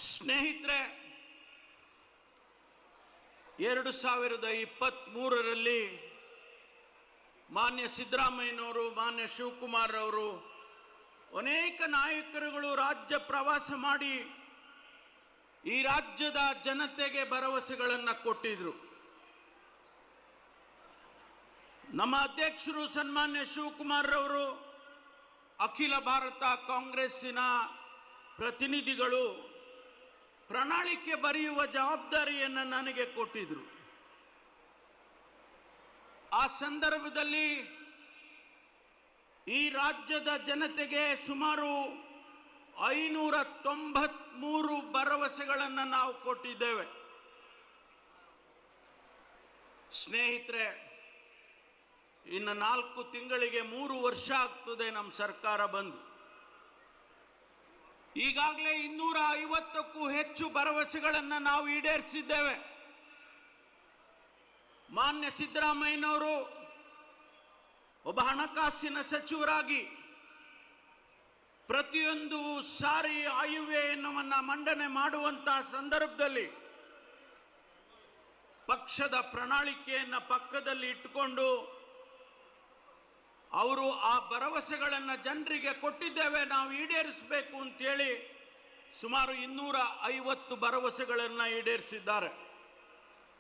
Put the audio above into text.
ಸ್ನೇಹಿತರೆ, 2023ರಲ್ಲಿ ಮಾನ್ಯ ಸಿದ್ದರಾಮಯ್ಯನವರು, ಮಾನ್ಯ ಶಿವಕುಮಾರ್ ಅವರು, ಅನೇಕ ನಾಯಕರುಗಳು ರಾಜ್ಯ ಪ್ರವಾಸ ಮಾಡಿ ಈ ರಾಜ್ಯದ ಜನತೆಗೆ ಭರವಸೆಗಳನ್ನು ಕೊಟ್ಟಿದ್ರು. ನಮ್ಮ ಅಧ್ಯಕ್ಷರು ಸನ್ಮಾನ್ಯ ಶಿವಕುಮಾರ್ ಅವರು ಅಖಿಲ ಭಾರತ ಕಾಂಗ್ರೆಸ್ಸಿನ ಪ್ರತಿನಿಧಿಗಳು ಪ್ರಣಾಳಿಕೆ ಬರೆಯುವ ಜವಾಬ್ದಾರಿಯನ್ನು ನನಗೆ ಕೊಟ್ಟಿದ್ರು. ಆ ಸಂದರ್ಭದಲ್ಲಿ ಈ ರಾಜ್ಯದ ಜನತೆಗೆ ಸುಮಾರು 593 ಭರವಸೆಗಳನ್ನು ನಾವು ಕೊಟ್ಟಿದ್ದೇವೆ. ಸ್ನೇಹಿತರೆ, ಇನ್ನು 4 ತಿಂಗಳಿಗೆ 3 ವರ್ಷ ಆಗ್ತದೆ ನಮ್ಮ ಸರ್ಕಾರ ಬಂದು. ಈಗಾಗಲೇ 250ಕ್ಕೂ ಹೆಚ್ಚು ಭರವಸೆಗಳನ್ನು ನಾವು ಈಡೇರಿಸಿದ್ದೇವೆ. ಮಾನ್ಯ ಸಿದ್ದರಾಮಯ್ಯನವರು ಒಬ್ಬ ಹಣಕಾಸಿನ ಸಚಿವರಾಗಿ ಪ್ರತಿಯೊಂದು ಸಾರಿ ಆಯವ್ಯಯವನ್ನು ಮಂಡನೆ ಮಾಡುವಂತಹ ಸಂದರ್ಭದಲ್ಲಿ ಪಕ್ಷದ ಪ್ರಣಾಳಿಕೆಯನ್ನು ಪಕ್ಕದಲ್ಲಿ ಇಟ್ಟುಕೊಂಡು ಅವರು ಆ ಭರವಸೆಗಳನ್ನು ಜನರಿಗೆ ಕೊಟ್ಟಿದ್ದೇವೆ, ನಾವು ಈಡೇರಿಸಬೇಕು ಅಂತೇಳಿ ಸುಮಾರು 250 ಭರವಸೆಗಳನ್ನು ಈಡೇರಿಸಿದ್ದಾರೆ.